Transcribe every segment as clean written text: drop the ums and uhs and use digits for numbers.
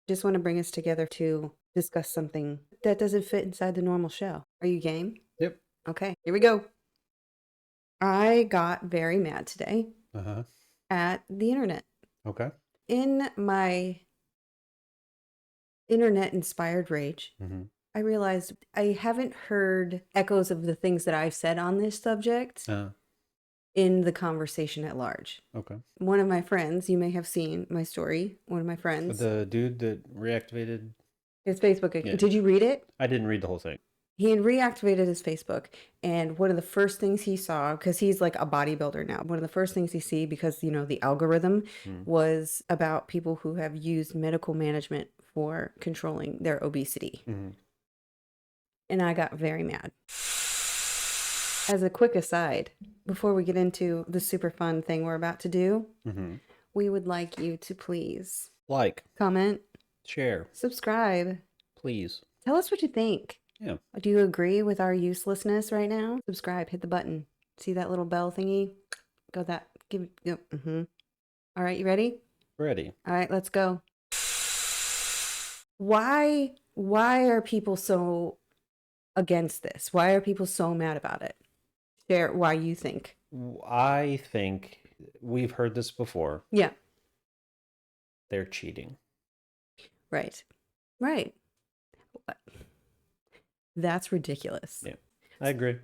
Just want to bring us together to discuss something that doesn't fit inside the normal show. Are you game? Yep. Okay, here we go. I got very mad today Uh-huh. at the internet. Okay. In my internet-inspired rage, Mm-hmm. I realized I haven't heard echoes of the things that I've said on this subject Uh, in the conversation at large. okay. One of my friends, you may have seen my story, one of my friends, The dude that reactivated. his Facebook Yeah. did you read it? I didn't read the whole thing. He had reactivated his Facebook, and one of the first things he saw, because he's like a bodybuilder now, one of the first things he see, because the algorithm Mm. was about people who have used medical management for controlling their obesity. Mm-hmm. And I got very mad. As a quick aside, before we get into the super fun thing we're about to do, Mm-hmm. we would like you to please Like, comment, share, subscribe, please. tell us what you think. Yeah. Do you agree with our uselessness right now? Subscribe, hit the button. See that little bell thingy? Go that. Give it. Yep. All right, you ready? Ready. All right, let's go. Why are people so against this? Why are people so mad about it? Share why you think. I think we've heard this before. Yeah. They're cheating. Right. Right. That's ridiculous. Yeah. I agree.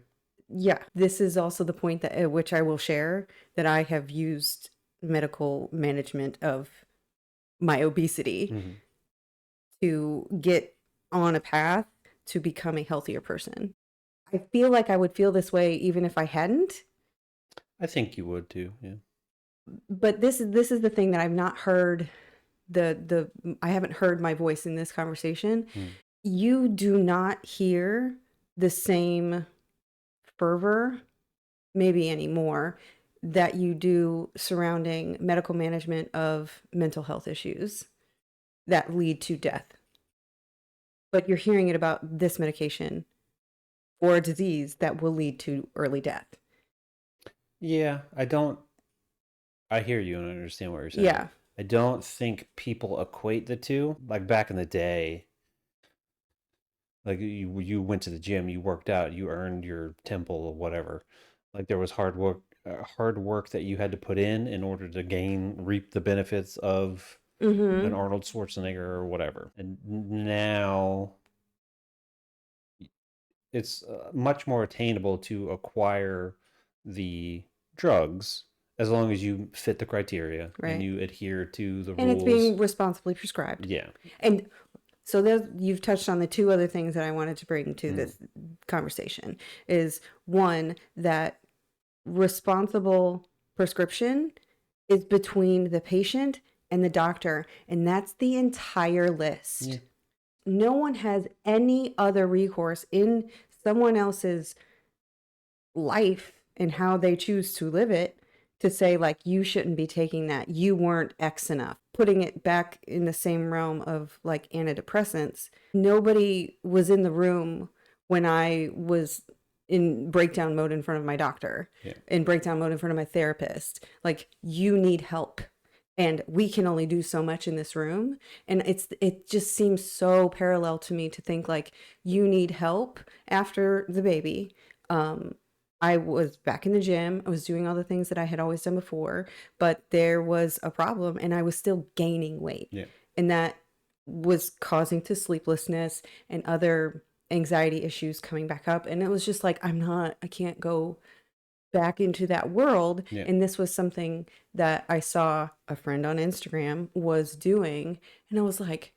Yeah. This is also the point that at which I will share that I have used medical management of my obesity Mm-hmm. to get on a path to become a healthier person. I feel like I would feel this way even if I hadn't. I think you would too. Yeah. But this is the thing that I've not heard I haven't heard my voice in this conversation. Mm. You do not hear the same fervor, maybe anymore, that you do surrounding medical management of mental health issues that lead to death. But you're hearing it about this medication or a disease that will lead to early death. Yeah. I hear you and I understand what you're saying. Yeah. I don't think people equate the two. Like back in the day, like you went to the gym, you worked out, you earned your temple or whatever. Like there was hard work that you had to put in order to reap the benefits of an Mm-hmm. Arnold Schwarzenegger or whatever. And now it's much more attainable to acquire the drugs as long as you fit the criteria and Right. you adhere to the And it's rules. being responsibly prescribed. Yeah. And so you've touched on the two other things that I wanted to bring to Mm. this conversation is one, that responsible prescription is between the patient and the doctor, and that's the entire list. Yeah. No one has any other recourse in someone else's life and how they choose to live it to say, like, you shouldn't be taking that. You weren't X enough. Putting it back in the same realm of like antidepressants, nobody was in the room when I was in breakdown mode in front of my doctor, Yeah. in breakdown mode in front of my therapist. Like, you need help. And we can only do so much in this room. And it just seems so parallel to me to think like you need help after the baby. I was back in the gym. I was doing all the things that I had always done before, but there was a problem and I was still gaining weight. Yeah. And that was causing to sleeplessness and other anxiety issues coming back up. And it was just like, I can't go back into that world. Yeah. And this was something that I saw a friend on Instagram was doing. And I was like,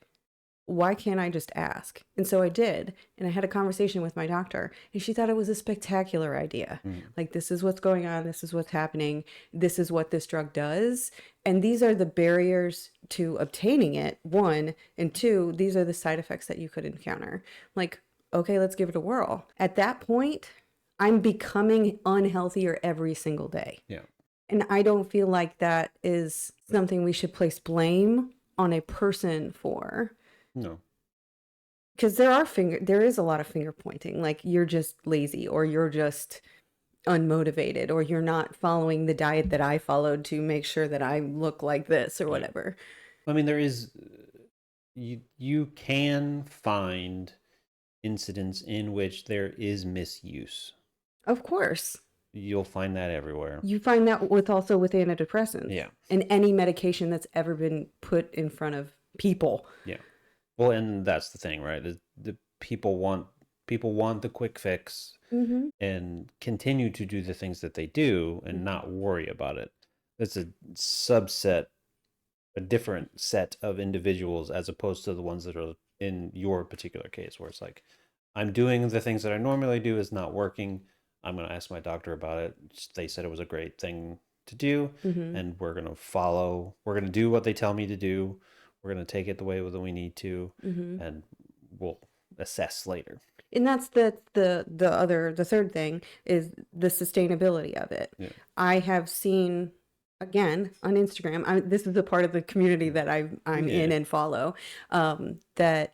why can't I just ask? And so I did. And I had a conversation with my doctor, and she thought it was a spectacular idea. Mm. Like, this is what's going on. This is what's happening. This is what this drug does. And these are the barriers to obtaining it, one. And two, these are the side effects that you could encounter. Like, okay, let's give it a whirl. At that point, I'm becoming unhealthier every single day. Yeah. And I don't feel like that is something we should place blame on a person for. No. Because there is a lot of finger pointing, like you're just lazy or you're just unmotivated or you're not following the diet that I followed to make sure that I look like this or Yeah. whatever. I mean, there is you can find incidents in which there is misuse. Of course. You'll find that everywhere. You find that with antidepressants Yeah. and any medication that's ever been put in front of people. Yeah. Well, and that's the thing, right? The people want the quick fix Mm-hmm. and continue to do the things that they do and not worry about it. That's a subset, a different set of individuals as opposed to the ones that are in your particular case, where it's like, I'm doing the things that I normally do is not working. I'm going to ask my doctor about it. They said it was a great thing to do, Mm-hmm. and we're going to follow. We're going to do what they tell me to do. We're going to take it the way that we need to, Mm-hmm. and we'll assess later. And that's the third thing is the sustainability of it. Yeah. I have seen again on Instagram. This is the part of the community that I'm in Yeah. and follow. That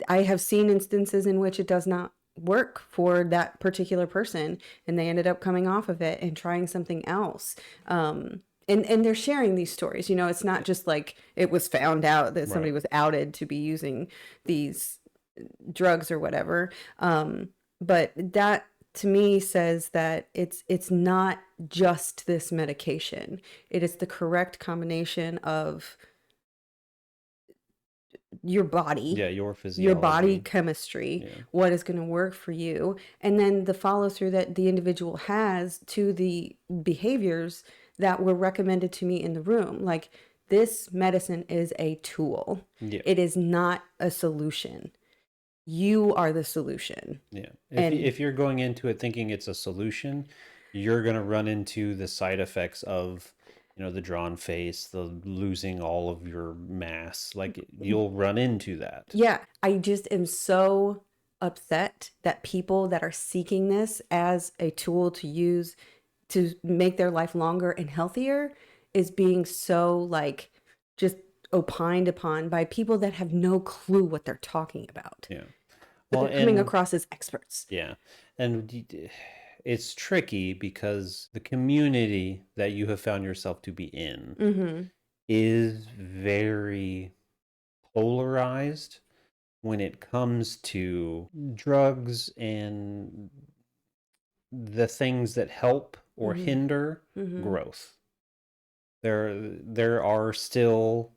I have seen instances in which it does not work for that particular person, and they ended up coming off of it and trying something else. And they're sharing these stories. You know, it's not just like it was found out that somebody Right. was outed to be using these drugs or whatever. But that to me says that it's not just this medication. It is the correct combination of your body, Yeah, your your body physiology. chemistry, Yeah. what is going to work for you, and then the follow through that the individual has to the behaviors that were recommended to me in the room. Like, this medicine is a tool. Yeah. It is not a solution. You are the solution. Yeah. And If you're going into it thinking it's a solution, you're going to run into the side effects of, the drawn face, the losing all of your mass. Like, you'll run into that. yeah, I just am so upset that people that are seeking this as a tool to use to make their life longer and healthier is being so like just opined upon by people that have no clue what they're talking about. Yeah. But Well, they're coming and across as experts. yeah. And it's tricky because the community that you have found yourself to be in Mm-hmm. is very polarized when it comes to drugs and the things that help or Mm-hmm. hinder Mm-hmm. growth. There are still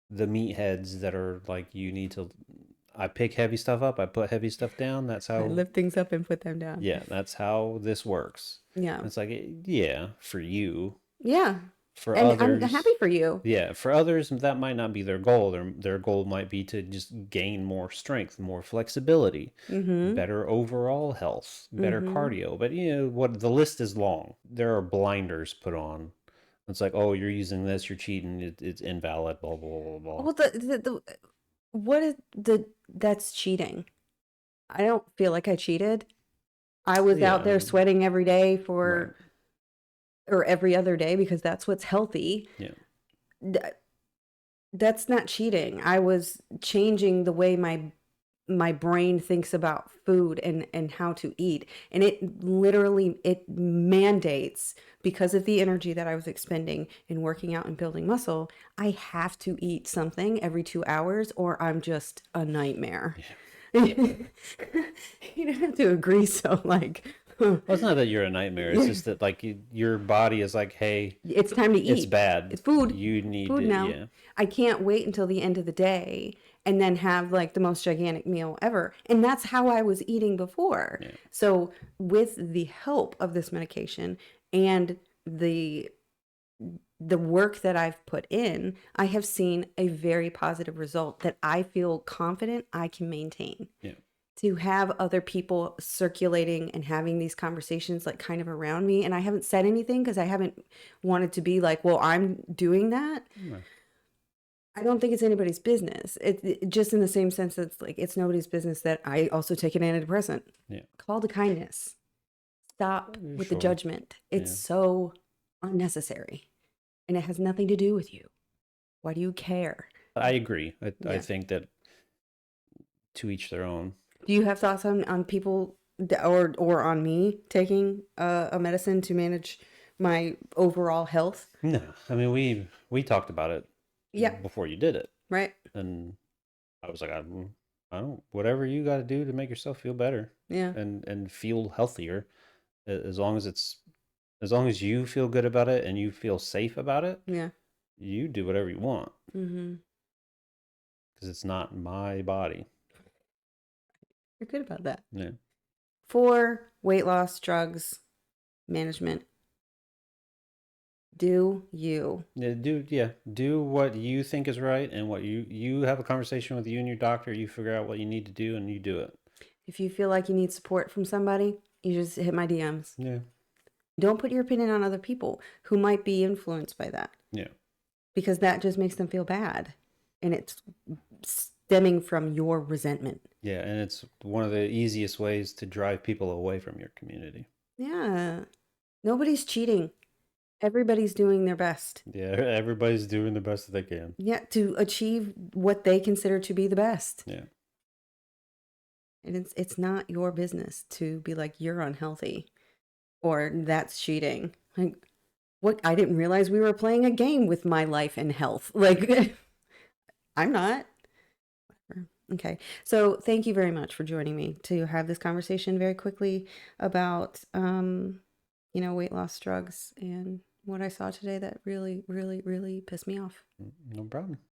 the meatheads that are like, you need to, I pick heavy stuff up, I put heavy stuff down. That's I how, lift things up and put them down. yeah, that's how this works. Yeah. It's like, yeah, for you. Yeah. For And I'm happy others, for you. yeah, for others that might not be their goal. Their goal might be to just gain more strength, more flexibility, Mm-hmm. better overall health, better Mm-hmm. cardio. But what the list is long. There are blinders put on. It's like, oh, you're using this, you're cheating, it's invalid, blah blah blah blah. Well, the what is that's cheating. I don't feel like I cheated. I was out Yeah, there sweating every day right. or every other day because that's what's healthy. Yeah, Th- That's not cheating. I was changing the way my brain thinks about food and how to eat. And it mandates, because of the energy that I was expending in working out and building muscle, I have to eat something every 2 hours or I'm just a nightmare. yeah. You don't have to agree. So like, Well, it's not that you're a nightmare. It's just that like your body is like, hey, it's time to it's eat. bad. It's food. You need Food to, now. yeah, I can't wait until the end of the day and then have like the most gigantic meal ever. And that's how I was eating before. yeah, So with the help of this medication and the work that I've put in, I have seen a very positive result that I feel confident I can maintain. yeah. To have other people circulating and having these conversations like kind of around me. And I haven't said anything because I haven't wanted to be like, well, I'm doing that. Right. I don't think it's anybody's business. Just in the same sense that it's like it's nobody's business that I also take an antidepressant. Yeah. Call to kindness. Stop with the Sure. judgment. It's Yeah. so unnecessary. And it has nothing to do with you. Why do you care? I agree. I Yeah. think that to each their own. Do you have thoughts on people or on me taking a medicine to manage my overall health? No, I mean we talked about it Yeah, before you did it, right. and I was like, I don't, whatever you got to do to make yourself feel better Yeah. and feel healthier, as long as as long as you feel good about it and you feel safe about it, Yeah. you do whatever you want Mm-hmm. because it's not my body. You're good about that. Yeah. For weight loss, drugs, management, do you. Do what you think is right, and what you have a conversation with you and your doctor, you figure out what you need to do and you do it. If you feel like you need support from somebody, you just hit my DMs. Yeah. Don't put your opinion on other people who might be influenced by that, Yeah. because that just makes them feel bad. And it's stemming from your resentment. Yeah, and it's one of the easiest ways to drive people away from your community. Yeah. Nobody's cheating. Everybody's doing their best. Yeah, everybody's doing the best that they can. Yeah, to achieve what they consider to be the best. Yeah. And it's not your business to be like, you're unhealthy or that's cheating. Like, what? I didn't realize we were playing a game with my life and health. Like, I'm not. Okay. So thank you very much for joining me to have this conversation very quickly about, weight loss drugs and what I saw today that really, really, really pissed me off. No problem.